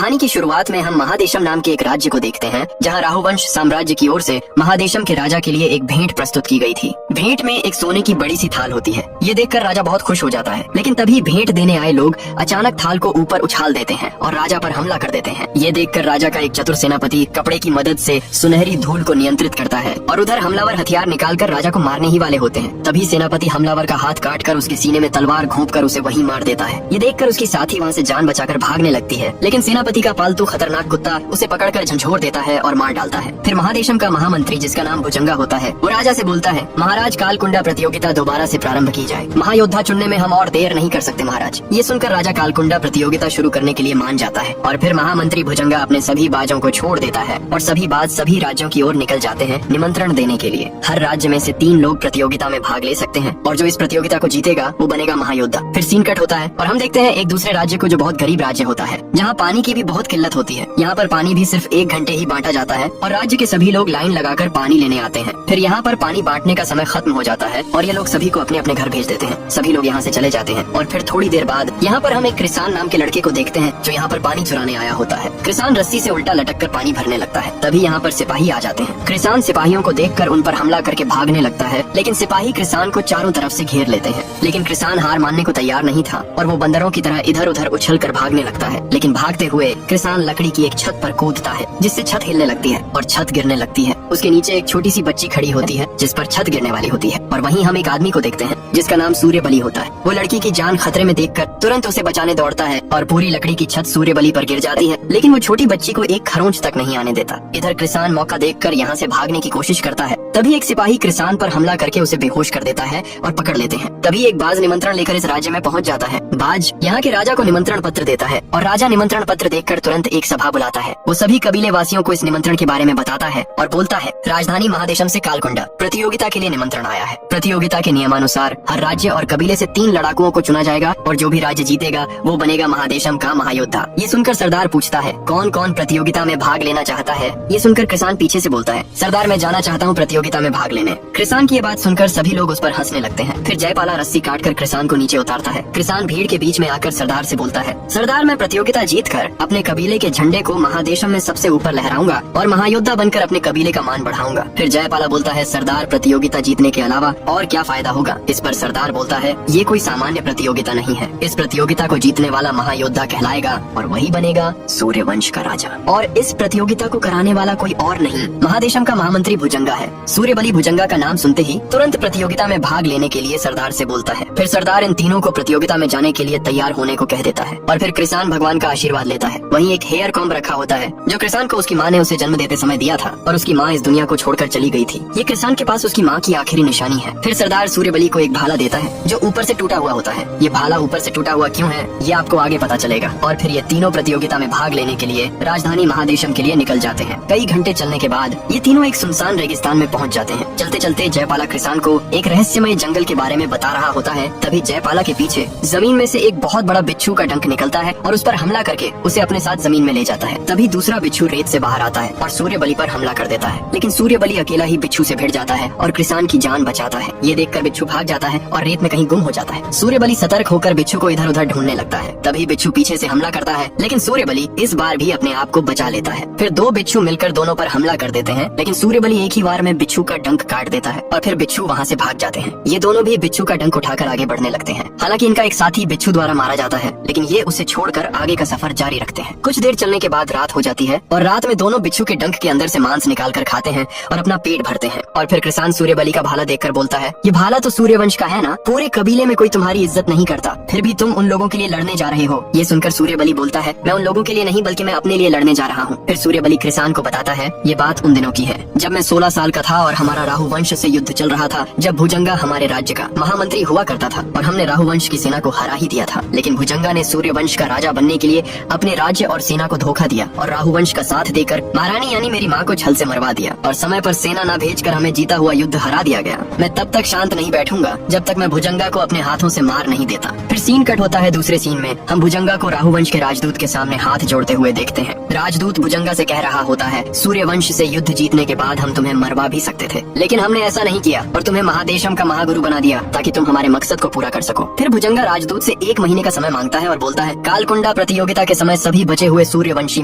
कहानी की शुरुआत में हम महादेशम नाम के एक राज्य को देखते हैं, जहां राहुवंश साम्राज्य की ओर से महादेशम के राजा के लिए एक भेंट प्रस्तुत की गई थी। भेंट में एक सोने की बड़ी सी थाल होती है। ये देखकर राजा बहुत खुश हो जाता है, लेकिन तभी भेंट देने आए लोग अचानक थाल को ऊपर उछाल देते हैं और राजा पर हमला कर देते हैं। ये देखकर राजा का एक चतुर सेनापति कपड़े की मदद से सुनहरी धूल को नियंत्रित करता है और उधर हमलावर हथियार निकालकर राजा को मारने ही वाले होते हैं। तभी सेनापति हमलावर का हाथ काटकर उसके सीने में तलवार घोंपकर उसे वहीं मार देता है। ये देखकर उसकी साथी वहाँ से जान बचाकर भागने लगती है, लेकिन सेनापति का पालतू खतरनाक कुत्ता उसे पकड़कर झंझोर देता है और मार डालता है। फिर महादेशम का महामंत्री, जिसका नाम भुजंगा होता है, वो राजा से बोलता है, महाराज कालकुंडा प्रतियोगिता दोबारा से प्रारंभ की जाए। महायोद्धा चुनने में हम और देर नहीं कर सकते महाराज। ये सुनकर राजा कालकुंडा प्रतियोगिता शुरू करने के लिए मान जाता है और फिर महामंत्री भुजंगा अपने सभी बाजों को छोड़ देता है और सभी बाज सभी राज्यों की ओर निकल जाते हैं निमंत्रण देने के लिए। हर राज्य में से 3 लोग प्रतियोगिता में भाग ले सकते हैं और जो इस प्रतियोगिता को जीतेगा वो बनेगा महायोद्धा। फिर सीन कट होता है और हम देखते हैं एक दूसरे राज्य को, जो बहुत गरीब राज्य होता है, जहाँ पानी की भी बहुत किल्लत होती है। यहाँ पर पानी भी सिर्फ 1 घंटे ही बांटा जाता है और राज्य के सभी लोग लाइन लगाकर पानी लेने आते हैं। फिर यहाँ पर पानी बांटने का समय खत्म हो जाता है और ये लोग सभी को अपने अपने घर भेज देते हैं। सभी लोग यहाँ से चले जाते हैं और फिर थोड़ी देर बाद यहाँ पर हम एक कृषान नाम के लड़के को देखते हैं, जो यहाँ पर पानी चुराने आया होता है। कृषान रस्सी से उल्टा लटक कर पानी भरने लगता है। तभी यहाँ पर सिपाही आ जाते हैं। कृषान सिपाहियों को देखकर उन पर हमला करके भागने लगता है, लेकिन सिपाही कृषान को चारों तरफ से घेर लेते हैं। लेकिन कृषान हार मानने को तैयार नहीं था और वो बंदरों की तरह इधर उधर उछल कर भागने लगता है। लेकिन भागते हुए कृषान लकड़ी की एक छत पर कूदता है, जिससे छत हिलने लगती है और छत गिरने लगती है। उसके नीचे एक छोटी सी बच्ची खड़ी होती है, जिस पर छत गिरने वाली होती है। और वहीं हम एक आदमी को देखते हैं, जिसका नाम सूर्यबली होता है। वो लड़की की जान खतरे में देखकर तुरंत उसे बचाने दौड़ता है और पूरी लकड़ी की छत सूर्यबली पर गिर जाती है, लेकिन वो छोटी बच्ची को एक खरोंच तक नहीं आने देता। इधर कृषान मौका देखकर यहाँ से भागने की कोशिश करता है। तभी एक सिपाही कृषान पर हमला करके उसे बेहोश कर देता है और पकड़ लेते हैं। तभी एक बाज निमंत्रण लेकर इस राज्य में पहुँच जाता है। बाज यहाँ के राजा को निमंत्रण पत्र देता है और राजा निमंत्रण पत्र देखकर तुरंत एक सभा बुलाता है। वो सभी कबीले वासियों को इस निमंत्रण के बारे में बताता है और बोलता है, राजधानी महादेशम से कालकुंडा प्रतियोगिता के लिए निमंत्रण आया है। प्रतियोगिता के नियमानुसार हर राज्य और कबीले से 3 लड़ाकुओं को चुना जाएगा और जो भी राज्य जीतेगा वो बनेगा महादेशम का महायोद्धा। ये सुनकर सरदार पूछता है, कौन कौन प्रतियोगिता में भाग लेना चाहता है। ये सुनकर कृषान पीछे से बोलता है, सरदार मैं जाना चाहता हूँ प्रतियोगिता में भाग लेने। कृषान की ये बात सुनकर सभी लोग उस पर हंसने लगते हैं। फिर जयपाला रस्सी काटकर कृषान को नीचे उतारता है। कृषान भीड़ के बीच में आकर सरदार से बोलता है, सरदार मैं प्रतियोगिता जीतकर अपने कबीले के झंडे को महादेशम में सबसे ऊपर लहराऊंगा और महायोद्धा बनकर अपने कबीले का मान बढ़ाऊंगा। फिर जयपाला बोलता है, सरदार प्रतियोगिता जीतने के अलावा और क्या फायदा होगा। इस पर सरदार बोलता है, ये कोई सामान्य प्रतियोगिता नहीं है। इस प्रतियोगिता को जीतने वाला महायोद्धा कहलाएगा और वही बनेगा सूर्यवंश का राजा। और इस प्रतियोगिता को कराने वाला कोई और नहीं, महादेशम का महामंत्री भुजंगा है। सूर्यबली भुजंगा का नाम सुनते ही तुरंत प्रतियोगिता में भाग लेने के लिए सरदार से बोलता है। फिर सरदार इन तीनों को प्रतियोगिता में जाने के लिए तैयार होने को कह देता है और फिर कृषान भगवान का आशीर्वाद लेता है। वहीं एक हेयर कॉम्ब रखा होता है, जो कृषान को उसकी माँ ने उसे जन्म देते समय दिया था और उसकी माँ इस दुनिया को छोड़कर चली गई थी। ये कृषान के पास उसकी माँ की आखिरी निशानी है। फिर सरदार सूर्यबली को एक भाला देता है, जो ऊपर से टूटा हुआ होता है। ये भाला ऊपर से टूटा हुआ क्यों है, ये आपको आगे पता चलेगा। और फिर ये तीनों प्रतियोगिता में भाग लेने के लिए राजधानी महादेशम के लिए निकल जाते हैं। कई घंटे चलने के बाद ये तीनों एक सुनसान रेगिस्तान में पहुंच जाते हैं। चलते चलते जयपाला कृषान को एक रहस्यमय जंगल के बारे में बता रहा होता है। तभी जयपाला के पीछे जमीन में से एक बहुत बड़ा बिच्छू का डंक निकलता है और उस पर हमला करके उसे अपने साथ जमीन में ले जाता है। तभी दूसरा बिच्छू रेत से बाहर आता है और सूर्यबली पर हमला कर देता है, लेकिन सूर्यबली अकेला ही बिच्छू से भिड़ जाता है और कृषान की जान बचाता है। ये देखकर बिच्छू भाग जाता है और रेत में कहीं गुम हो जाता है। सूर्यबली सतर्क होकर बिच्छू को इधर उधर ढूंढने लगता है। तभी बिच्छू पीछे से हमला करता है, लेकिन सूर्यबली इस बार भी अपने आप को बचा लेता है। फिर 2 बिच्छू मिलकर दोनों पर हमला कर देते हैं, लेकिन सूर्यबली एक ही बार में बिच्छू का डंक काट देता है और फिर बिच्छू वहाँ से भाग जाते हैं। ये दोनों भी बिच्छू का डंक उठाकर आगे बढ़ने लगते हैं। हालांकि इनका एक साथी बिच्छू द्वारा मारा जाता है, लेकिन ये उसे छोड़कर आगे का सफर जारी रखते हैं। कुछ देर चलने के बाद रात हो जाती है और रात में दोनों बिच्छू के डंक के अंदर से मांस निकाल कर खाते हैं और अपना पेट भरते हैं। और फिर कृषान सूर्यबली का भाला देखकर बोलता है, ये भाला तो सूर्यवंश का है ना, पूरे कबीले में कोई तुम्हारी इज्जत नहीं करता, फिर भी तुम उन लोगों के लिए लड़ने जा रहे हो। ये सुनकर सूर्यबली बोलता है, मैं उन लोगों के लिए नहीं बल्कि मैं अपने लिए लड़ने जा रहा हूँ। फिर सूर्यबली कृषान को बताता है, ये बात उन दिनों की है जब मैं 16 साल का था और हमारा राहुवंश से युद्ध चल रहा था, जब भुजंगा हमारे राज्य का महामंत्री हुआ करता था और हमने राहुवंश की सेना को हरा ही दिया था। लेकिन भुजंगा ने सूर्यवंश का राजा बनने के लिए अपने राज्य और सेना को धोखा दिया और राहुवंश का साथ देकर महारानी यानी मेरी माँ को छल से मरवा दिया और समय पर सेना न भेजकर हमें जीता हुआ युद्ध हरा दिया गया। मैं तब तक शांत नहीं बैठूंगा जब तक मैं भुजंगा को अपने हाथों से मार नहीं देता। फिर सीन कट होता है दूसरे सीन में। हम भुजंगा को राहुवंश के राजदूत के सामने हाथ जोड़ते हुए देखते हैं। राजदूत भुजंगा से कह रहा होता है, सूर्यवंश से युद्ध जीतने के बाद हम तुम्हें मरवा भी सकते थे, लेकिन हमने ऐसा नहीं किया और तुम्हें महादेशम का महागुरु बना दिया ताकि तुम हमारे मकसद को पूरा कर सको। फिर भुजंगा राजदूत से 1 महीने का समय मांगता है और बोलता है, कालकुंडा प्रतियोगिता के समय सभी बचे हुए सूर्यवंशी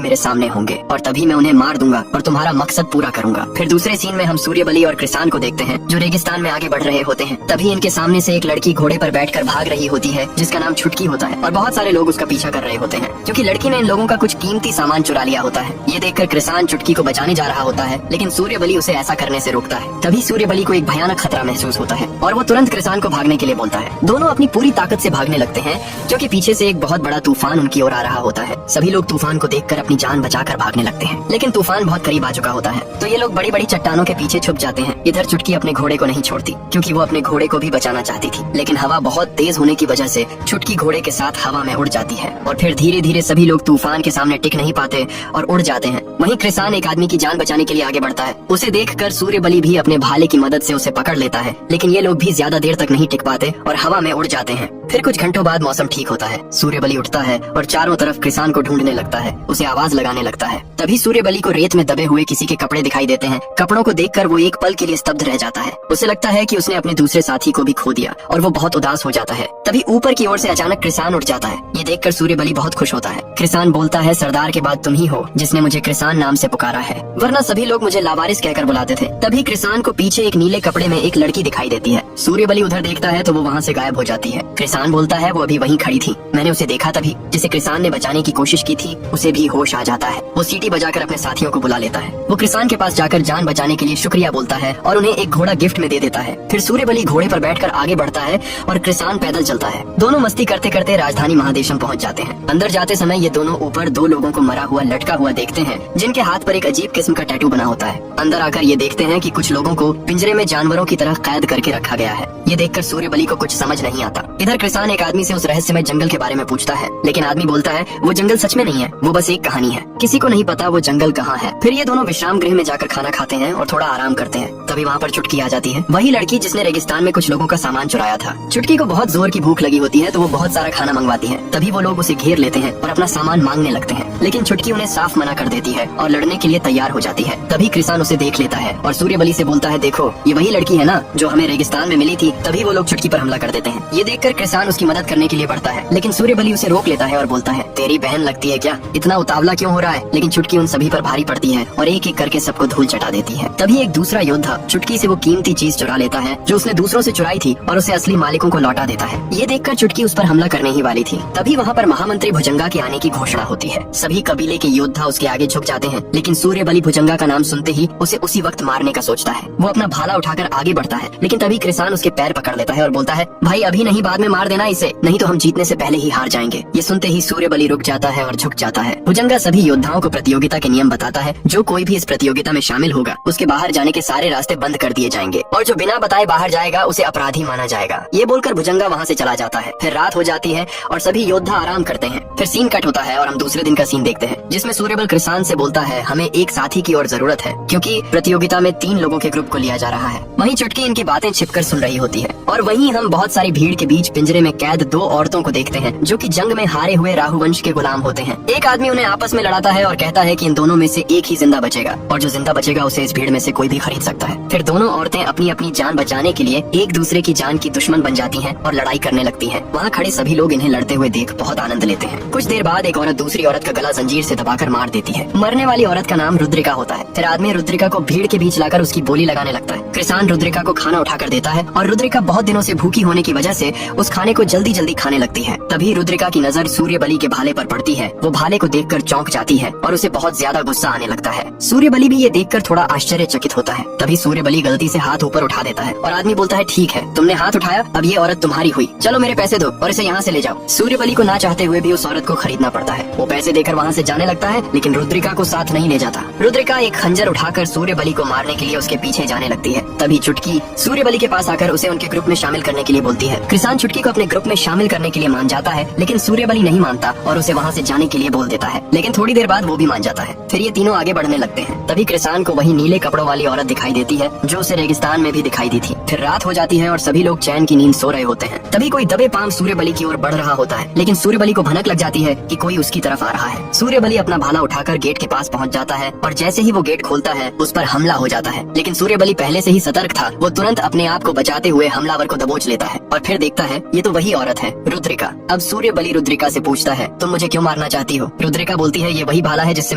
मेरे सामने होंगे और तभी मैं उन्हें मार दूंगा और तुम्हारा मकसद पूरा करूंगा। फिर दूसरे सीन में हम सूर्यबली और कृसान को देखते हैं जो रेगिस्तान में आगे बढ़ रहे होते हैं। तभी इनके सामने से एक लड़की घोड़े पर बैठकर भाग रही होती है जिसका नाम छुटकी होता है और बहुत सारे लोग उसका पीछा कर रहे होते हैं क्योंकि लड़की ने इन लोगों का कुछ कीमती सामान चुरा लिया होता है। ये देखकर कृसान छुटकी को बचाने जा रहा होता है, लेकिन सूर्यबली उसे ऐसा करने से रोकता है। तभी सूर्यबली को एक भयानक खतरा महसूस होता है और वो तुरंत कृसान को भागने के लिए बोलता है। दोनों अपनी पूरी ताकत से भागने लगते हैं क्योंकि पीछे से एक बहुत बड़ा तूफान उनकी ओर आ रहा होता है। सभी लोग तूफान को देखकर अपनी जान बचाकर भागने लगते हैं, लेकिन तूफान बहुत करीब आ चुका होता है तो ये लोग बड़ी बड़ी चट्टानों के पीछे छुप जाते हैं। इधर चुटकी अपने घोड़े को नहीं छोड़ती क्योंकि वो अपने घोड़े को भी बचाना चाहती थी, लेकिन हवा बहुत तेज होने की वजह से चुटकी घोड़े के साथ हवा में उड़ जाती है और फिर धीरे धीरे सभी लोग तूफान के सामने टिक नहीं पाते और उड़ जाते हैं। वहीं कृसान एक आदमी की जान बचाने के लिए आगे बढ़ता है। उसे देखकर सूर्यबली भी अपने भाले की मदद से उसे पकड़ लेता है, लेकिन ये लोग भी ज्यादा देर तक नहीं टिक पाते और हवा में उड़ जाते हैं। फिर कुछ घंटों बाद मौसम ठीक होता है। सूर्यबली उठता है और चारों तरफ कृसान को ढूंढने लगता है, उसे आवाज लगाने लगता है। तभी सूर्यबली को रेत में दबे हुए किसी के कपड़े दिखाई देते हैं। कपड़ों को देखकर वो एक पल के लिए स्तब्ध रह जाता है। उसे लगता है कि उसने अपने दूसरे साथी को भी खो दिया और वो बहुत उदास हो जाता है। तभी ऊपर की ओर से अचानक कृसान उठ जाता है। ये देखकर सूर्यबली बहुत खुश होता है। कृसान बोलता है, सरदार के बाद तुम ही हो जिसने मुझे कृसान नाम से पुकारा है, वरना सभी लोग मुझे लावारिस कहकर बुलाते थे। तभी कृसान को पीछे एक नीले कपड़े में एक लड़की दिखाई देती है। सूर्यबली उधर देखता है तो वो वहाँ से गायब हो जाती है। कृसान बोलता है, वो अभी वहीं खड़ी थी, मैंने उसे देखा तभी। जिसे कृसान ने बचाने की कोशिश की थी उसे भी होश आ जाता है। वो सीटी बजाकर अपने साथियों को बुला लेता है। वो कृसान के पास जाकर जान बचाने के लिए शुक्रिया बोलता है और उन्हें एक घोड़ा गिफ्ट में दे देता है। फिर सूर्यबली घोड़े पर बैठकर आगे बढ़ता है और कृसान पैदल चलता है। दोनों मस्ती करते करते राजधानी महादेशम पहुंच जाते हैं। अंदर जाते समय ये दोनों ऊपर 2 लोगों को मरा हुआ लटका हुआ देखते हैं जिनके हाथ पर एक अजीब किस्म का टैटू बना होता है। अंदर आकर ये देखते हैं कि कुछ लोगों को पिंजरे में जानवरों की तरह कैद करके रखा गया है। ये देखकर सूर्यबली को कुछ समझ नहीं आता। इधर कृसान एक आदमी से उस रहस्यमय जंगल के बारे में पूछता है, लेकिन आदमी बोलता है वो जंगल सच में नहीं है, वो बस एक कहानी है, किसी को नहीं पता वो जंगल कहाँ है। फिर ये दोनों विश्राम गृह में जाकर खाना खाते हैं और थोड़ा आराम करते हैं। तभी वहाँ पर चुटकी आ जाती है, वही लड़की जिसने रेगिस्तान में कुछ लोगों का सामान चुराया था। चुटकी को बहुत जोर की भूख लगी होती है तो वो बहुत सारा खाना मंगवाती है। तभी वो लोग उसे घेर लेते हैं और अपना सामान मांगने लगते हैं, लेकिन चुटकी उन्हें साफ मना कर देती है और लड़ने के लिए तैयार हो जाती है। तभी कृसान उसे देख लेता है और सूर्यबली से बोलता है, देखो ये वही लड़की है ना जो हमें रेगिस्तान में मिली थी। तभी वो लोग चुटकी पर हमला कर देते हैं। ये देखकर कृसान उसकी मदद करने के लिए बढ़ता है, लेकिन सूर्यबली उसे रोक लेता है और बोलता है, तेरी बहन लगती है क्या, इतना उतावला क्यों हो रहा है। लेकिन चुटकी उन सभी पर भारी पड़ती है और एक एक करके सबको धूल चटा देती है। तभी एक दूसरा योद्धा चुटकी से वो कीमती चीज चुरा लेता है जो उसने दूसरों से चुराई थी और उसे असली मालिकों को लौटा देता है। ये देखकर चुटकी उस पर हमला करने ही वाली थी। तभी वहाँ पर महामंत्री भुजंगा के आने की घोषणा होती है। सभी कबीले के योद्धा उसके आगे झुक जाते हैं, लेकिन सूर्यबली भुजंगा का नाम सुनते ही उसे उसी वक्त मारने का सोचता है। वो अपना भाला उठाकर आगे बढ़ता है, लेकिन तभी कृसान उसके पैर पकड़ लेता है और बोलता है, भाई अभी नहीं, बाद में मार देना इसे, नहीं तो हम जीतने से पहले ही हार जाएंगे। ये सुनते ही सूर्यबली रुक जाता है और झुक जाता है। भुजंगा सभी योद्धाओं को प्रतियोगिता के नियम बताता है। जो कोई भी इस प्रतियोगिता में शामिल होगा उसके बाहर जाने के सारे रास्ते बंद कर दिए जाएंगे और जो बिना बताए बाहर जाएगा उसे अपराधी माना जाएगा। ये बोलकर भुजंगा वहाँ से चला जाता है। फिर रात हो जाती है और सभी योद्धा आराम करते हैं। फिर सीन कट होता है और हम दूसरे दिन का सीन देखते हैं जिसमें सूर्यबल कृसान से बोलता है, हमें एक साथी की और जरूरत है क्योंकि प्रतियोगिता में 3 लोगों के ग्रुप को लिया जा रहा है। वहीं चुटकी इनकी बातें छिपकर सुन रही होती है और वहीं हम बहुत सारी भीड़ के बीच पिंजरे में कैद 2 औरतों को देखते हैं जो कि जंग में हारे हुए राहुवंश के गुलाम होते हैं। एक आदमी उन्हें आपस में लड़ाता है और कहता है कि इन दोनों में से एक ही जिंदा बचेगा और जो जिंदा बचेगा उसे इस भीड़ में से कोई भी खरीद सकता है। फिर दोनों औरतें अपनी अपनी जान बचाने के लिए एक दूसरे की जान की दुश्मन बन जाती हैं और लड़ाई करने लगती हैं। वहाँ खड़े सभी लोग इन्हें लड़ते हुए देख बहुत आनंद लेते हैं। कुछ देर बाद एक औरत दूसरी औरत का गला जंजीर से दबाकर मार देती है। मरने वाली औरत का नाम रुद्रिका होता है। फिर आदमी रुद्रिका को भीड़ के बीच लाकर उसकी बोली लगाने लगता है। कृसान रुद्रिका को खाना उठाकर देता है और रुद्रिका बहुत दिनों से भूखी होने की वजह से उस खाने को जल्दी जल्दी खाने लगती है। तभी रुद्रिका की नजर सूर्यबली के भाले पर पड़ती है। वो भाले को देखकर चौंक जाती है और उसे बहुत ज्यादा गुस्सा आने लगता है। सूर्यबली भी ये देखकर थोड़ा आश्चर्यचकित होता है। तभी सूर्यबली गलती से हाथ ऊपर उठा देता है और आदमी बोलता है, ठीक है तुमने हाथ उठाया, अब ये औरत तुम्हारी हुई, चलो मेरे पैसे दो और इसे यहाँ से ले जाओ। सूर्यबली को ना चाहते हुए भी उस औरत को खरीदना पड़ता है। वो पैसे देकर वहाँ से जाने लगता है, लेकिन रुद्रिका को साथ नहीं ले जाता। रुद्रिका एक खंजर उठाकर सूर्यबली को मारने के लिए उसके पीछे जाने लगती है। तभी चुटकी सूर्यबली के पास आकर उसे उनके ग्रुप में शामिल करने के लिए बोलती है। कृसान चुटकी को अपने ग्रुप में शामिल करने के लिए मान जाता है, लेकिन सूर्यबली नहीं मानता और उसे वहाँ से जाने के लिए बोल देता है। लेकिन थोड़ी देर बाद वो भी मान जाता है। फिर ये तीनों आगे बढ़ने लगते हैं। तभी कृसान को वही नीले कपड़ों वाली औरत दिखाई देती है है जो उसे रेगिस्तान में भी दिखाई दी थी। फिर रात हो जाती है और सभी लोग चैन की नींद सो रहे होते हैं। तभी कोई दबे पांव सूर्यबली की ओर बढ़ रहा होता है, लेकिन सूर्यबली को भनक लग जाती है कि कोई उसकी तरफ आ रहा है। सूर्यबली अपना भाला उठाकर गेट के पास पहुंच जाता है और जैसे ही वो गेट खोलता है उस पर हमला हो जाता है। लेकिन सूर्यबली पहले से ही सतर्क था, वो तुरंत अपने आप को बचाते हुए हमलावर को दबोच लेता है और फिर देखता है ये तो वही औरत है, रुद्रिका। अब सूर्यबली रुद्रिका से पूछता है, तुम मुझे क्यों मारना चाहती हो? रुद्रिका बोलती है, ये वही भाला है जिससे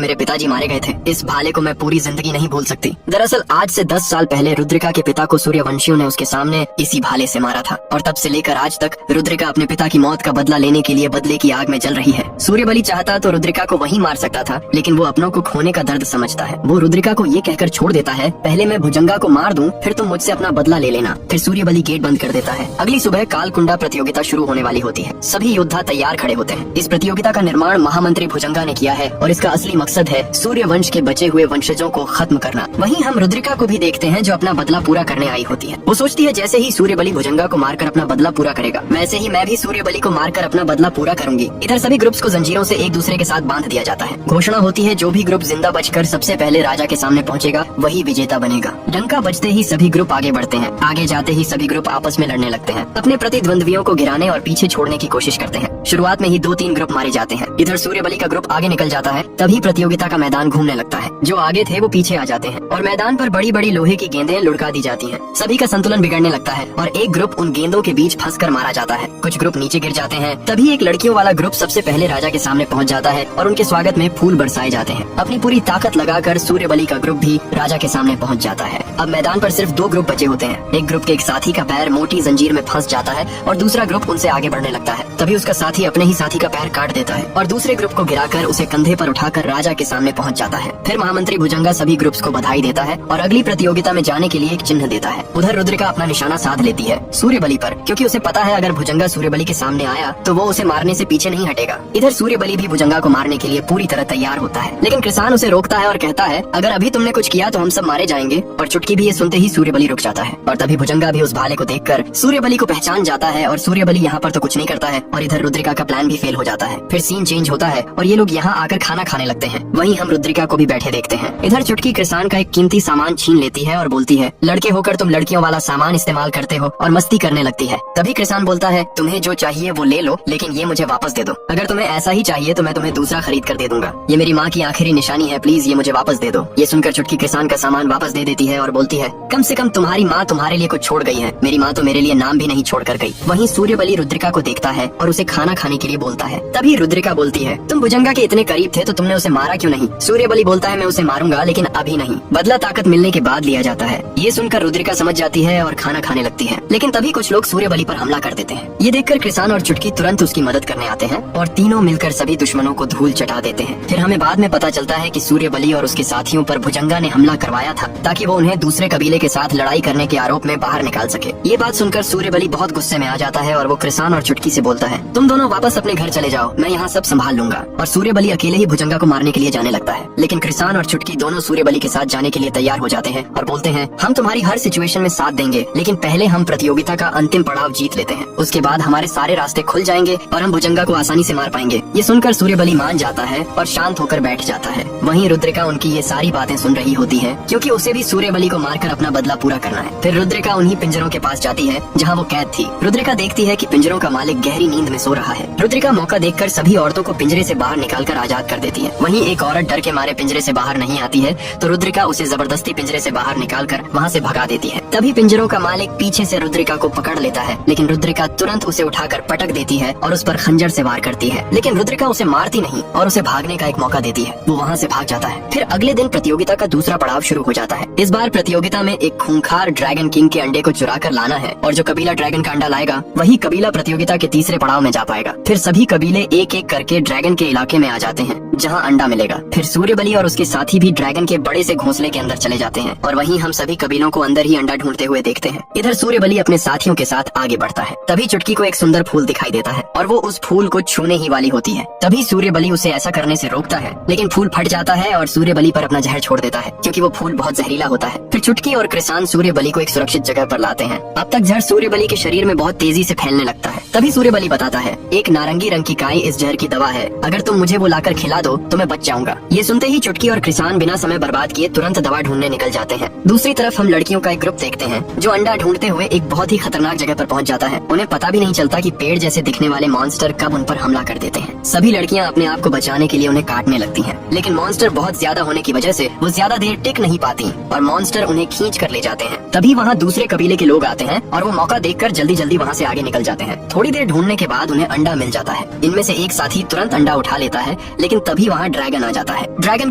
मेरे पिताजी मारे गए थे। इस भाले को मैं पूरी जिंदगी नहीं भूल सकती। दरअसल आज से 10 साल पहले रुद्रिका के पिता को सूर्यवंशियों ने उसके सामने इसी भाले से मारा था और तब से लेकर आज तक रुद्रिका अपने पिता की मौत का बदला लेने के लिए बदले की आग में जल रही है। सूर्यबली चाहता तो रुद्रिका को वहीं मार सकता था, लेकिन वो अपनों को खोने का दर्द समझता है। वो रुद्रिका को ये कहकर छोड़ देता है, पहले मैं भुजंगा को मार दूं, फिर तुम मुझसे अपना बदला ले लेना। फिर सूर्यबली गेट बंद कर देता है। अगली सुबह कालकुंडा प्रतियोगिता शुरू होने वाली होती है। सभी योद्धा तैयार खड़े होते हैं। इस प्रतियोगिता का निर्माण महामंत्री भुजंगा ने किया है और इसका असली मकसद है सूर्यवंश के बचे हुए वंशजों को खत्म करना। वहीं हम रुद्रिका को भी देखते हैं जो अपना बदला पूरा करने आई होती है। वो सोचती है जैसे ही सूर्यबली भुजंगा को मारकर अपना बदला पूरा करेगा, वैसे ही मैं भी सूर्यबली को मारकर अपना बदला पूरा करूंगी। इधर सभी ग्रुप्स को जंजीरों से एक दूसरे के साथ बांध दिया जाता है। घोषणा होती है जो भी ग्रुप जिंदा बचकर सबसे पहले राजा के सामने पहुंचेगा वही विजेता बनेगा। डंका बजते ही सभी ग्रुप आगे बढ़ते हैं। आगे जाते ही सभी ग्रुप आपस में लड़ने लगते हैं, अपने प्रतिद्वंद्वियों को गिराने और पीछे छोड़ने की कोशिश करते हैं। शुरुआत में ही 2-3 ग्रुप मारे जाते हैं। इधर सूर्यबली का ग्रुप आगे निकल जाता है। तभी प्रतियोगिता का मैदान घूमने लगता है। जो आगे थे वो पीछे आ जाते हैं और मैदान पर बड़ी बड़ी लोहे की गेंदें लुढ़का दी जाती हैं। सभी का संतुलन बिगड़ने लगता है और एक ग्रुप उन गेंदों के बीच फंसकर मारा जाता है। कुछ ग्रुप नीचे गिर जाते हैं। तभी एक लड़कियों वाला ग्रुप सबसे पहले राजा के सामने पहुंच जाता है और उनके स्वागत में फूल बरसाए जाते हैं। अपनी पूरी ताकत लगाकर सूर्यबली का ग्रुप भी राजा के सामने पहुंच जाता है। अब मैदान पर सिर्फ 2 ग्रुप बचे होते हैं। एक ग्रुप के एक साथी का पैर मोटी जंजीर में फंस जाता है और दूसरा ग्रुप उनसे आगे बढ़ने लगता है। तभी उसका साथी अपने ही साथी का पैर काट देता है और दूसरे ग्रुप को गिराकर उसे कंधे पर उठाकर राजा के सामने पहुंच जाता है। फिर महामंत्री भुजंगा सभी ग्रुप्स को बधाई देता है और अगली प्रतियोगिता में जाने के लिए एक चिन्ह देता है। उधर रुद्रिका अपना निशाना साध लेती है सूर्यबली पर, क्योंकि उसे पता है अगर भुजंगा सूर्यबली के सामने आया तो वो उसे मारने से पीछे नहीं हटेगा। इधर सूर्यबली भी भुजंगा को मारने के लिए पूरी तरह तैयार होता है, लेकिन कृषाण उसे रोकता है और कहता है अगर अभी तुमने कुछ किया तो हम सब मारे जाएंगे। और चुटकी भी ये सुनते ही सूर्यबली रुक जाता है और तभी भुजंगा भी उस भाले को देखकर सूर्यबली को पहचान जाता है और सूर्यबली यहाँ पर तो कुछ नहीं करता है और इधर रुद्रिका का प्लान भी फेल हो जाता है। फिर सीन चेंज होता है और ये लोग यहाँ आकर खाना खाने लगते हैं। वहीं हम रुद्रिका को भी बैठे देखते हैं। इधर चुटकी कृषाण का एक कीमती सामान छीन लेती है और बोलती है लड़के होकर तुम लड़कियों वाला सामान इस्तेमाल करते हो और मस्ती करने लगती है। तभी कृषाण बोलता है तुम्हें जो चाहिए वो ले लो, लेकिन ये मुझे वापस दे दो। अगर तुम्हें ऐसा ही चाहिए तो मैं तुम्हें दूसरा खरीद कर दे दूंगा। ये मेरी माँ की आखिरी निशानी है, प्लीज ये मुझे वापस दे दो। ये सुनकर चुटकी कृषाण का सामान वापस दे देती है और बोलती है कम से कम तुम्हारी माँ तुम्हारे लिए कुछ छोड़ गई है, मेरी माँ तो मेरे लिए नाम भी नहीं छोड़ कर गई। वहीं सूर्यबली रुद्रिका को देखता है और उसे खाना खाने के लिए बोलता है। तभी रुद्रिका बोलती है तुम भुजंगा के इतने करीब थे तो तुमने उसे मारा क्यों नहीं? सूर्यबली बोलता है मैं उसे मारूंगा लेकिन अभी नहीं, बदला ताकत मिलने के बाद लिया जाता है। ये सुनकर रुद्रिका समझ जाती है और खाना खाने लगती है, लेकिन तभी कुछ लोग सूर्यबली पर हमला कर देते हैं। ये देखकर कृषाण और चुटकी तुरंत उसकी मदद करने आते हैं और तीनों मिलकर सभी दुश्मनों को धूल चटा देते हैं। फिर हमें बाद में पता चलता है कि सूर्यबली और उसके साथियों पर भुजंगा ने हमला करवाया था ताकि वो उन्हें दूसरे कबीले के साथ लड़ाई करने के आरोप में बाहर निकाल सके। ये बात सुनकर सूर्यबली बहुत गुस्से में आ जाता है और वो कृषाण और चुटकी से बोलता है तुम दोनों वापस अपने घर चले जाओ, मैं यहाँ सब संभाल लूंगा। और सूर्यबली अकेले ही भुजंगा को मारने के लिए जाने लगता है, लेकिन कृषाण और चुटकी दोनों सूर्यबली के साथ जाने के लिए तैयार हो जाते हैं और बोलते हैं हम तुम्हारी हर सिचुएशन में साथ देंगे, लेकिन पहले हम प्रतियोगिता का अंतिम पड़ाव जीत लेते हैं, उसके बाद हमारे सारे रास्ते खुल जाएंगे और हम भुजंगा को आसानी से मार पाएंगे। ये सुनकर सूर्यबली मान जाता है और शांत होकर बैठ जाता है। वहीं रुद्रिका उनकी ये सारी बातें सुन रही होती है, क्योंकि उसे भी सूर्यबली को मारकर अपना बदला पूरा करना है। फिर रुद्रिका उन्हीं पिंजरों के पास जाती है जहाँ वो कैद थी। रुद्रिका देखती है कि पिंजरों का मालिक गहरी नींद में सो रहा है। रुद्रिका मौका देखकर सभी औरतों को पिंजरे से बाहर निकालकर आजाद कर देती है। वहीं एक औरत डर के मारे पिंजरे से बाहर नहीं आती है तो रुद्रिका उसे जबरदस्ती पिंजरे से बाहर निकालकर वहाँ से भगा देती है। तभी पिंजरों का मालिक पीछे से रुद्रिका को पकड़ लेता है, लेकिन रुद्रिका तुरंत उसे उठाकर पटक देती है और उस पर खंजर से वार करती है। लेकिन रुद्रिका उसे मारती नहीं और उसे भागने का एक मौका देती है। वो वहाँ से भाग जाता है। फिर अगले दिन प्रतियोगिता का दूसरा पड़ाव शुरू हो जाता है। इस बार प्रतियोगिता में एक खूंखार ड्रैगन किंग के अंडे को चुरा कर लाना है और जो कबीला ड्रैगन का अंडा लाएगा वही कबीला प्रतियोगिता के तीसरे पड़ाव में जा पाएगा। फिर सभी कबीले एक एक करके ड्रैगन के इलाके में आ जाते हैं जहाँ अंडा मिलेगा। फिर सूर्यबली और उसके साथी भी ड्रैगन के बड़े से घोंसले के अंदर चले जाते हैं और वहीं हम सभी कबीलों को अंदर ही अंडा ढूंढते हुए देखते हैं। इधर सूर्यबली अपने साथियों के साथ आगे बढ़ता है। तभी चुटकी को एक सुंदर फूल दिखाई देता है और वो उस फूल को छूने ही वाली होती है। तभी सूर्यबली उसे ऐसा करने से रोकता है, लेकिन फूल फट जाता है और सूर्यबली पर अपना जहर छोड़ देता है, क्योंकि वो फूल बहुत जहरीला होता है। फिर चुटकी और कृषाण सूर्यबली को एक सुरक्षित जगह पर लाते हैं। अब तक जहर सूर्यबली के शरीर में बहुत तेजी से फैलने लगता है। तभी सूर्यबली बताता है एक नारंगी रंग की काई इस जहर की दवा है, अगर तुम मुझे वो लाकर खिला दो तो मैं बच जाऊंगा। ये सुनते ही चुटकी और कृषाण बिना समय बर्बाद किए तुरंत दवा ढूंढने निकल जाते हैं। दूसरी तरफ हम लड़कियों का एक ग्रुप देखते हैं जो अंडा ढूंढते हुए एक बहुत ही खतरनाक जगह पर पहुंच जाता है। उन्हें पता भी नहीं चलता कि पेड़ जैसे दिखने वाले मॉन्स्टर कब उन पर हमला कर देते हैं। सभी लड़कियां अपने आप को बचाने के लिए उन्हें काटने लगती हैं, लेकिन मॉन्स्टर बहुत ज्यादा होने की वजह से वो ज्यादा देर टिक नहीं पाती और मॉन्स्टर उन्हें खींच कर ले जाते हैं। तभी वहाँ दूसरे कबीले के लोग आते हैं और वो मौका देखकर जल्दी जल्दी वहाँ से आगे निकल जाते हैं। थोड़ी देर ढूंढने के बाद उन्हें अंडा मिल जाता है। इनमें से एक साथी तुरंत अंडा उठा लेता है, लेकिन तभी वहाँ ड्रैगन आ जाता है। ड्रैगन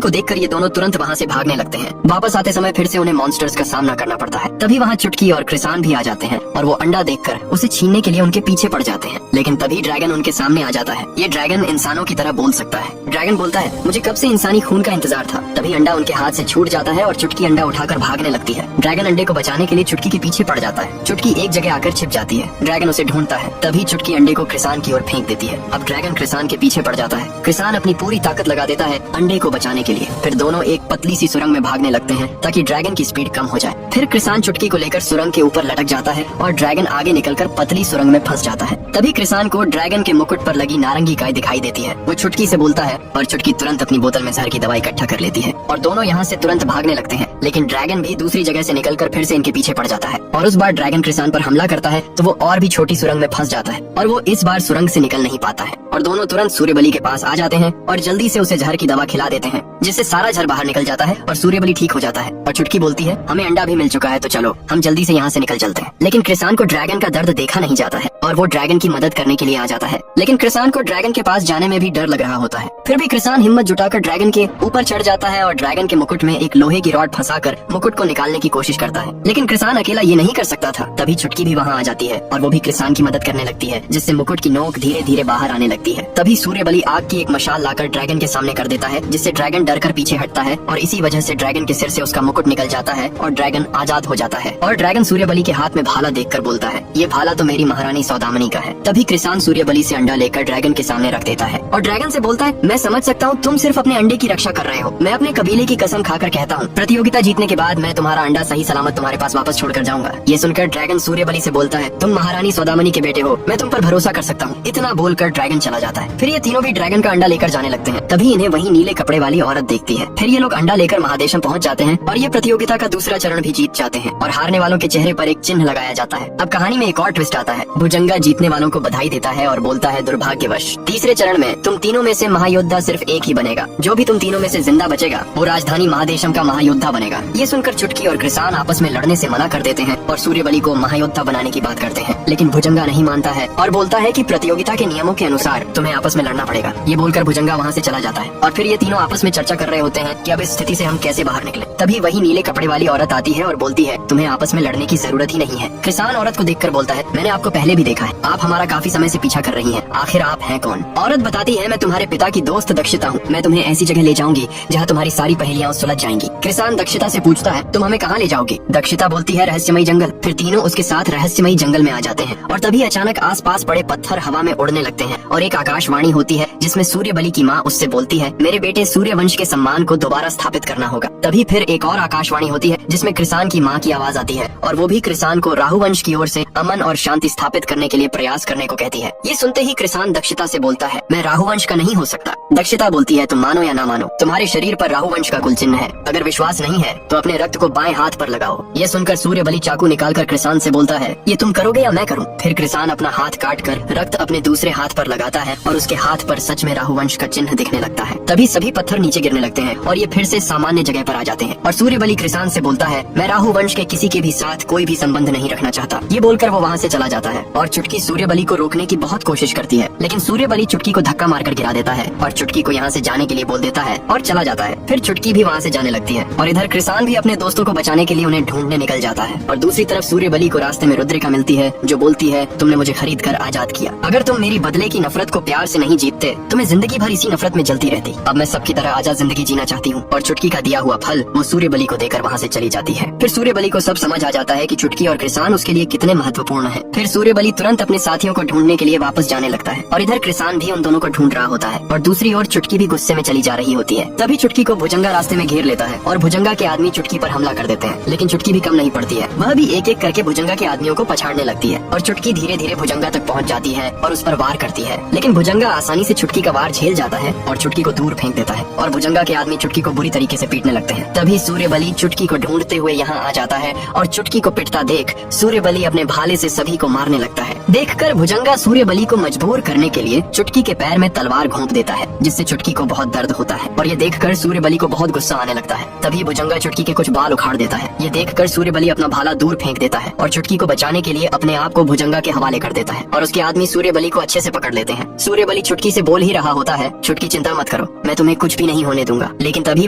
को देखकर ये दोनों तुरंत वहाँ से भागने लगते हैं। वापस आते समय फिर से उन्हें मॉन्स्टर्स का सामना करना पड़ता है। तभी वहाँ चुटकी और कृसान भी आ जाते हैं और वो अंडा देखकर उसे छीनने के लिए उनके पीछे पड़ जाते हैं, लेकिन तभी ड्रैगन उनके सामने आ जाता है। ये ड्रैगन इंसानों की तरह बोल सकता है। ड्रैगन बोलता है, मुझे कब से इंसानी खून का इंतजार था। तभी अंडा उनके हाथ से छूट जाता है और चुटकी अंडा उठाकर भागने लगती है। ड्रैगन अंडे को बचाने के लिए चुटकी के पीछे पड़ जाता है। चुटकी एक जगह आकर छिप जाती है। ड्रैगन उसे ढूंढता है। तभी चुटकी अंडे को कृसान की ओर फेंक देती है। अब ड्रैगन कृसान के पीछे पड़ जाता है। कृसान अपनी पूरी ताकत लगा देता है अंडे को बचाने के लिए। फिर दोनों एक पतली सी सुरंग में भागने लगते हैं ताकि ड्रैगन की स्पीड कम हो जाए। फिर कृसान चुटकी को लेकर सुरंग के ऊपर लटक जाता है और ड्रैगन आगे निकलकर पतली सुरंग में फंस जाता है। तभी कृसान को ड्रैगन के मुकुट पर लगी नारंगी गाय दिखाई देती है। वो चुटकी से बोलता है और चुटकी तुरंत अपनी बोतल में जहर की दवाई इकट्ठा कर लेती है और दोनों यहाँ से तुरंत भागने लगते हैं। लेकिन ड्रैगन भी दूसरी जगह से निकलकर फिर से इनके पीछे पड़ जाता है और उस बार ड्रैगन कृसान पर हमला करता है तो वो और भी छोटी सुरंग में फंस जाता है और वो इस बार सुरंग से निकल नहीं पाता है और दोनों तुरंत सूर्यबली के पास आ जाते हैं और जल्दी से उसे जहर की दवा खिला देते हैं, जिससे सारा जहर बाहर निकल जाता है और सूर्यबली ठीक हो जाता है। और चुटकी बोलती है, हमें अंडा भी मिल चुका है तो चलो हम जल्दी से यहाँ से निकल चलते हैं। लेकिन कृसान को ड्रैगन का दर्द देखा नहीं जाता है और वो ड्रैगन की मदद करने के लिए आ जाता है। लेकिन कृसान को ड्रैगन के पास जाने में भी डर लग रहा होता है। फिर भी कृसान हिम्मत जुटाकर ड्रैगन के ऊपर चढ़ जाता है और ड्रैगन के मुकुट में एक लोहे की रॉड फंसाकर मुकुट को निकालने की कोशिश करता है। लेकिन कृसान अकेला ये नहीं कर सकता था। तभी चुटकी भी वहाँ आ जाती है और वो भी कृसान की मदद करने लगती है, जिससे मुकुट की नोक धीरे धीरे बाहर आने लगती है। तभी सूर्यबली आग की एक मशाल लाकर ड्रैगन के सामने कर देता है, जिससे ड्रैगन डर कर पीछे हटता है और इसी वजह से ड्रैगन के सिर से उसका मुकुट निकल जाता है और ड्रैगन आजाद हो जाता है। और ड्रैगन सूर्यबली के हाथ में भाला देखकर बोलता है, ये भाला तो मेरी महारानी सौदामनी का है। तभी कृसान सूर्यबली से अंडा लेकर ड्रैगन के सामने रख देता है और ड्रैगन से बोलता है, मैं समझ सकता हूँ तुम सिर्फ अपने अंडे की रक्षा कर रहे हो। मैं अपने कबीले की कसम खाकर कहता हूँ, प्रतियोगिता जीतने के बाद मैं तुम्हारा अंडा सही सलामत तुम्हारे पास वापस छोड़कर जाऊंगा। ये सुनकर ड्रैगन सूर्यबली से बोलता है, तुम महारानी सौदामनी के बेटे हो, मैं तुम पर भरोसा कर सकता हूँ। इतना बोलकर ड्रैगन चला जाता है। फिर ये तीनों भी ड्रैगन का अंडा लेकर जाने लगते हैं। तभी इन्हें वही नीले कपड़े वाली औरत देखती है। फिर ये लोग अंडा लेकर महादेशम पहुँच जाते हैं और ये प्रतियोगिता का दूसरा चरण भी जीत जाते हैं और हारने वालों के चेहरे पर एक चिन्ह लगाया जाता है। अब कहानी में एक और ट्विस्ट आता है। भुजंगा जीतने वालों को बधाई देता है और बोलता है, दुर्भाग्यवश तीसरे चरण में तुम तीनों में से महायोद्धा सिर्फ एक ही बनेगा। जो भी तुम तीनों में से जिंदा बचेगा वो राजधानी महादेशम का महायोद्धा बनेगा। ये सुनकर चुटकी और कृसान आपस में लड़ने से मना कर देते हैं और सूर्यबली को महायोद्धा बनाने की बात करते हैं। लेकिन भुजंगा नहीं मानता है और बोलता है कि प्रतियोगिता के नियमों के अनुसार तुम्हें आपस में लड़ना पड़ेगा। ये बोलकर भुजंगा वहाँ से चला जाता है और फिर ये तीनों आपस में चर्चा कर रहे होते हैं कि अब इस स्थिति से हम कैसे बाहर निकले। तभी वही नीले कपड़े वाली औरत आती है और बोलती है, तुम्हें आपस में लड़ने की जरूरत ही नहीं है। कृसान औरत को देखकर बोलता है, मैंने आपको पहले भी देखा है, आप हमारा काफी समय से पीछा कर रही हैं। आखिर आप हैं कौन? औरत बताती है, मैं तुम्हारे पिता की दोस्त दक्षिता हूँ। मैं तुम्हें ऐसी जगह ले जाऊंगी जहाँ तुम्हारी सारी पहेलियाँ सुलझ जाएंगी। कृसान दक्षिता से पूछता है, तुम हमें कहाँ ले जाओगे? दक्षिता बोलती है, रहस्यमयी जंगल। फिर तीनों उसके साथ रहस्यमयी जंगल में आ जाते हैं और तभी अचानक आसपास पड़े पत्थर हवा में उड़ने लगते हैं और एक आकाशवाणी होती है जिसमें सूर्यबली की माँ उससे बोलती है, मेरे बेटे सूर्यवंश के सम्मान को दोबारा स्थापित करना होगा। तभी फिर एक और आकाशवाणी होती है जिसमें कृसान की माँ की आवाज आती है और वो भी कृसान को राहुवंश की ओर से अमन और शांति स्थापित करने के लिए प्रयास करने को कहती है। ये सुनते ही कृसान दक्षिता से बोलता है, मैं राहुवंश का नहीं हो सकता। दक्षिता बोलती है, तुम मानो या ना मानो, तुम्हारे शरीर पर राहुवंश का कुल चिन्ह है। अगर विश्वास नहीं है तो अपने रक्त को बाएं हाथ पर लगाओ। ये सुनकर सूर्यबली चाकू निकालकर कृसान से बोलता है, ये तुम करोगे या मैं करूँ? फिर कृसान अपना हाथ काट कर रक्त अपने दूसरे हाथ पर लगाता है और उसके हाथ पर सच में राहुवंश का चिन्ह दिखने लगता है। तभी सभी पत्थर नीचे गिरने लगते हैं और ये फिर से सामान्य जगह पर आ जाते हैं और सूर्यबली कृसान से बोलता है, मैं राहुवंश के किसी के भी साथ कोई भी संबंध नहीं रखना चाहता। ये बोलकर वो वहाँ से चला जाता है और चुटकी सूर्यबली को रोकने की बहुत कोशिश करती है, लेकिन सूर्यबली चुटकी को धक्का मारकर गिरा देता है और चुटकी को यहाँ से जाने के लिए बोल देता है और चला जाता है। फिर चुटकी भी वहाँ से जाने लगती है और इधर कृसान भी अपने दोस्तों को बचाने के लिए उन्हें ढूंढने निकल जाता है। और दूसरी तरफ सूर्यबली को रास्ते में रुद्रिका मिलती है जो बोलती है, तुमने मुझे खरीद कर आजाद किया। अगर तुम मेरी बदले की नफरत को प्यार से नहीं जीतते तो मैं जिंदगी भर इसी नफरत में जलती रहती। अब मैं सबकी तरह आजाद जिंदगी जीना चाहती हूँ। और चुटकी का दिया हुआ फल वो सूर्यबली को देकर वहाँ से चली जाती है। फिर सूर्यबली को सब समझ आ जाता है कि चुटकी और कृसान उसके लिए कितने महत्वपूर्ण हैं। फिर सूर्यबली तुरंत अपने साथियों को ढूंढने के लिए वापस जाने लगता है और इधर कृसान भी उन दोनों को ढूंढ रहा होता है और दूसरी ओर चुटकी भी गुस्से में चली जा रही होती है। तभी चुटकी को भुजंगा रास्ते में घेर लेता है और भुजंगा के आदमी चुटकी पर हमला कर देते हैं, लेकिन चुटकी भी कम नहीं पड़ती है। वह भी एक एक करके भुजंगा के आदमियों को पछाड़ने लगती है और चुटकी धीरे धीरे भुजंगा तक पहुँच जाती है और उस पर वार करती है, लेकिन भुजंगा आसानी से चुटकी का वार झेल जाता है और चुटकी को दूर फेंक देता है और भुजंगा के आदमी चुटकी को बुरी तरीके से पीटने लगते हैं। तभी सूर्यबली चुटकी को ढूंढते हुए यहाँ आ जाता है और चुटकी को पिटता देख सूर्यबली अपने भाले से सभी को मारने लगता है। देखकर भुजंगा सूर्यबली को मजबूर करने के लिए चुटकी के पैर में तलवार घोंप देता है, जिससे चुटकी को बहुत दर्द होता है और ये देखकर सूर्यबली को बहुत गुस्सा आने लगता है। तभी भुजंगा चुटकी के कुछ बाल उखाड़ देता है। ये देखकर सूर्यबली अपना भाला दूर फेंक देता है और चुटकी को बचाने के लिए अपने आप को भुजंगा के हवाले कर देता है और उसके आदमी सूर्यबली को अच्छे से पकड़ लेते हैं। सूर्यबली चुटकी से बोल ही रहा होता है, चुटकी चिंता मत करो, मैं तुम्हें कुछ भी नहीं होने दूंगा। लेकिन तभी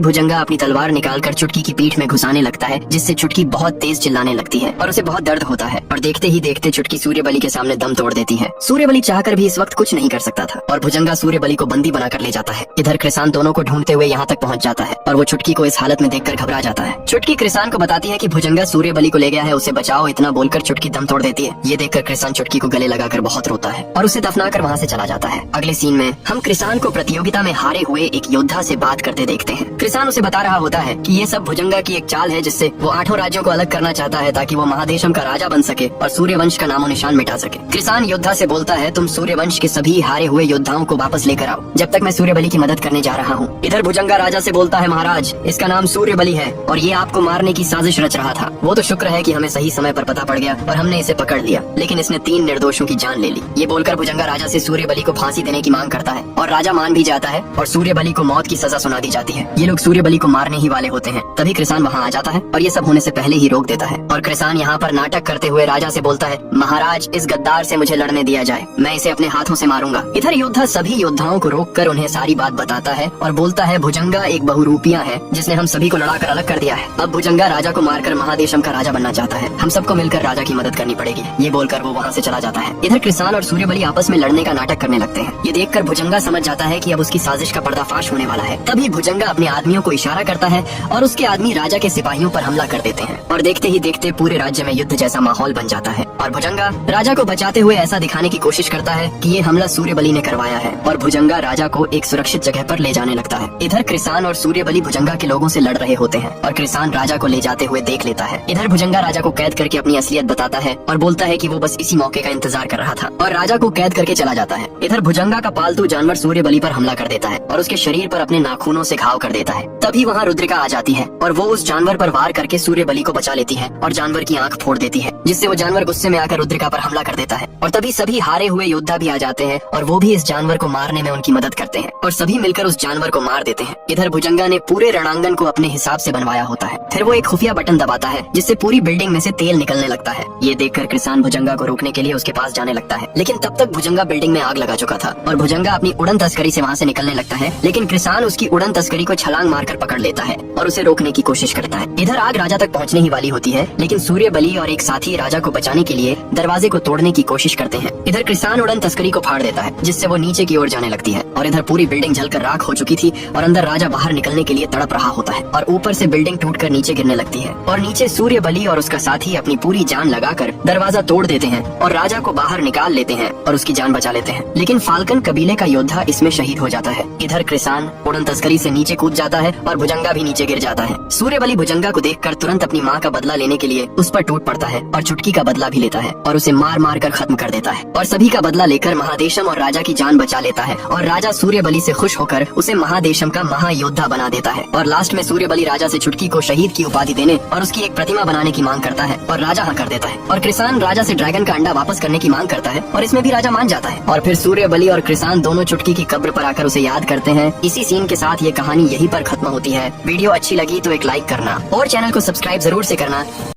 भुजंगा अपनी तलवार निकालकर चुटकी की पीठ में घुसाने लगता है, जिससे चुटकी बहुत तेज चिल्लाने लगती है और उसे बहुत दर्द होता है और देखते ही देखते चुटकी सूर्यबली के सामने दम तोड़ देती है। सूर्यबली चाहकर भी इस वक्त कुछ नहीं कर सकता था और भुजंगा सूर्यबली को बंदी बनाकर ले जाता है। इधर कृसान दोनों को ढूंढते हुए यहाँ तक पहुँच जाता है और वो चुटकी को इस हालत में देखकर घबरा जाता है। चुटकी कृसान को बताती है कि भुजंगा सूर्यबली को ले गया है, उसे बचाओ। इतना बोलकर चुटकी दम तोड़ देती है। ये देखकर कृसान चुटकी को गले लगाकर बहुत रोता है और उसे दफनाकर वहाँ से चला जाता है। अगले सीन में हम कृसान को प्रतियोगिता में हारे हुए एक योद्धा से बात करते देखते हैं। कृसान उसे बता रहा होता है कि ये सब भुजंगा की एक चाल है, जिससे वो 8 राज्यों को अलग करना चाहता है ताकि वो महादेशम का राजा बन सके और सूर्यवंश का नामो निशान मिटा सके। कृसान योद्धा से बोलता है, तुम सूर्यवंश के सभी हारे हुए योद्धाओं को वापस लेकर आओ, जब तक मैं सूर्यबली की मदद करने जा रहा हूँ। इधर भुजंगा राजा से बोलता है, महाराज इसका नाम सूर्यबली है और ये आपको मारने की साजिश रच रहा था। वो तो शुक्र है कि हमें सही समय पर पता पड़ गया और हमने इसे पकड़ लिया, लेकिन इसने 3 निर्दोषों की जान ले ली। ये बोलकर भुजंगा राजा से सूर्यबली को फांसी देने की मांग करता है और राजा मान भी जाता है और सूर्यबली को मौत की सजा सुना दी जाती है। ये लोग सूर्यबली को मारने ही वाले होते हैं। तभी कृसान वहाँ आ जाता है और ये सब होने से पहले ही रोक देता है और कृसान यहाँ पर नाटक करते हुए राजा से बोलता है, महाराज इस गद्दार से मुझे लड़ने दिया जाए, मैं इसे अपने हाथों से मारूंगा। इधर योद्धा सभी योद्धाओं को रोककर उन्हें सारी बात बताता है और बोलता है, भुजंगा एक बहुरूपिया है जिसने हम सभी को लड़ाकर अलग कर दिया है। अब भुजंगा राजा को मारकर महादेशम का राजा बनना चाहता है। हम सबको मिलकर राजा की मदद करनी पड़ेगी। ये बोलकर वो वहाँ से चला जाता है। इधर कृसान और सूर्यबली आपस में लड़ने का नाटक करने लगते हैं। ये देखकर भुजंगा समझ जाता है कि अब उसकी साजिश का पर्दाफाश होने वाला है। तभी भुजंगा अपने आदमियों को इशारा करता है और उसके आदमी राजा के सिपाहियों पर हमला कर देते हैं और देखते ही देखते पूरे राज्य में युद्ध जैसा माहौल बन जाता है और भुजंगा राजा को बचाते हुए ऐसा दिखाने की कोशिश करता है कि ये हमला सूर्यबली ने करवाया है और भुजंगा राजा को एक सुरक्षित जगह पर ले जाने लगता है। इधर कृसान और सूर्यबली भुजंगा के लोगों से लड़ रहे होते हैं और कृसान राजा को ले जाते हुए देख लेता है। इधर भुजंगा राजा को कैद करके अपनी असलियत बताता है और बोलता है कि वो बस इसी मौके का इंतजार कर रहा था और राजा को कैद करके चला जाता है। इधर भुजंगा का पालतू जानवर सूर्यबली पर हमला कर देता है और उसके शरीर पर अपने नाखूनों से घाव कर देता है। तभी वहाँ रुद्रिका आ जाती है और वो उस जानवर पर वार करके सूर्यबली को बचा लेती है और जानवर की आंख फोड़ देती है, जिससे वो जानवर गुस्से में आकर रुद्रिका पर हमला कर देता है। और तभी सभी हारे हुए योद्धा भी आ जाते हैं और वो भी इस जानवर को मारने में उनकी मदद करते हैं और सभी मिलकर उस जानवर को मार देते हैं। इधर भुजंगा ने पूरे रणांगन को अपने हिसाब से बनवाया होता है। फिर वो एक खुफिया बटन दबाता है जिससे पूरी बिल्डिंग में से तेल निकलने लगता है। ये देखकर कृसान भुजंगा को रोकने के लिए उसके पास जाने लगता है, लेकिन तब तक भुजंगा बिल्डिंग में आग लगा चुका था और भुजंगा अपनी उड़न तस्करी से वहाँ से निकलने लगता है, लेकिन कृसान उसकी उड़न तस्करी को छलांग मारकर पकड़ लेता है और उसे रोकने की कोशिश करता है। इधर आग राजा तक पहुँचने ही वाली होती है, लेकिन सूर्यबली और एक साथी राजा को बचाने के लिए दरवाजे को तोड़ने की कोशिश करते हैं। इधर कृसान उड़न तस्करी को फाड़ देता है, जिससे वो नीचे की ओर जाने लगती है और इधर पूरी बिल्डिंग जलकर राख हो चुकी थी और अंदर राजा बाहर निकलने के लिए तड़प रहा होता है और ऊपर से बिल्डिंग टूटकर नीचे गिरने लगती है और नीचे सूर्यबली और उसका साथी अपनी पूरी जान लगाकर दरवाजा तोड़ देते हैं और राजा को बाहर निकाल लेते हैं और उसकी जान बचा लेते हैं, लेकिन फाल्कन कबीले का योद्धा इसमें शहीद हो जाता है। इधर कृसान उड़न तस्करी से नीचे कूद जाता है और भुजंगा भी नीचे गिर जाता है। सूर्यबली भुजंगा को देखकर तुरंत अपनी माँ का बदला लेने के लिए उस पर टूट पड़ता है और चुटकी का बदला भी लेता है और उसे मार मार कर खत्म कर देता है और सभी का बदला लेकर महादेशम और राजा की जान बचा लेता है और राजा सूर्यबली से खुश होकर उसे महादेशम का महायोद्धा बना देता है। और लास्ट में सूर्यबली राजा से चुटकी को शहीद की उपाधि देने और उसकी एक प्रतिमा बनाने की मांग करता है और राजा हाँ कर देता है और कृसान राजा से ड्रैगन का अंडा वापस करने की मांग करता है और इसमें भी राजा मान जाता है और फिर सूर्यबली और कृसान दोनों चुटकी की कब्र पर आकर उसे याद करते हैं। इसी सीन के साथ ये कहानी यहीं पर खत्म होती है। वीडियो अच्छी लगी तो एक लाइक करना और चैनल को सब्सक्राइब जरूर से करना।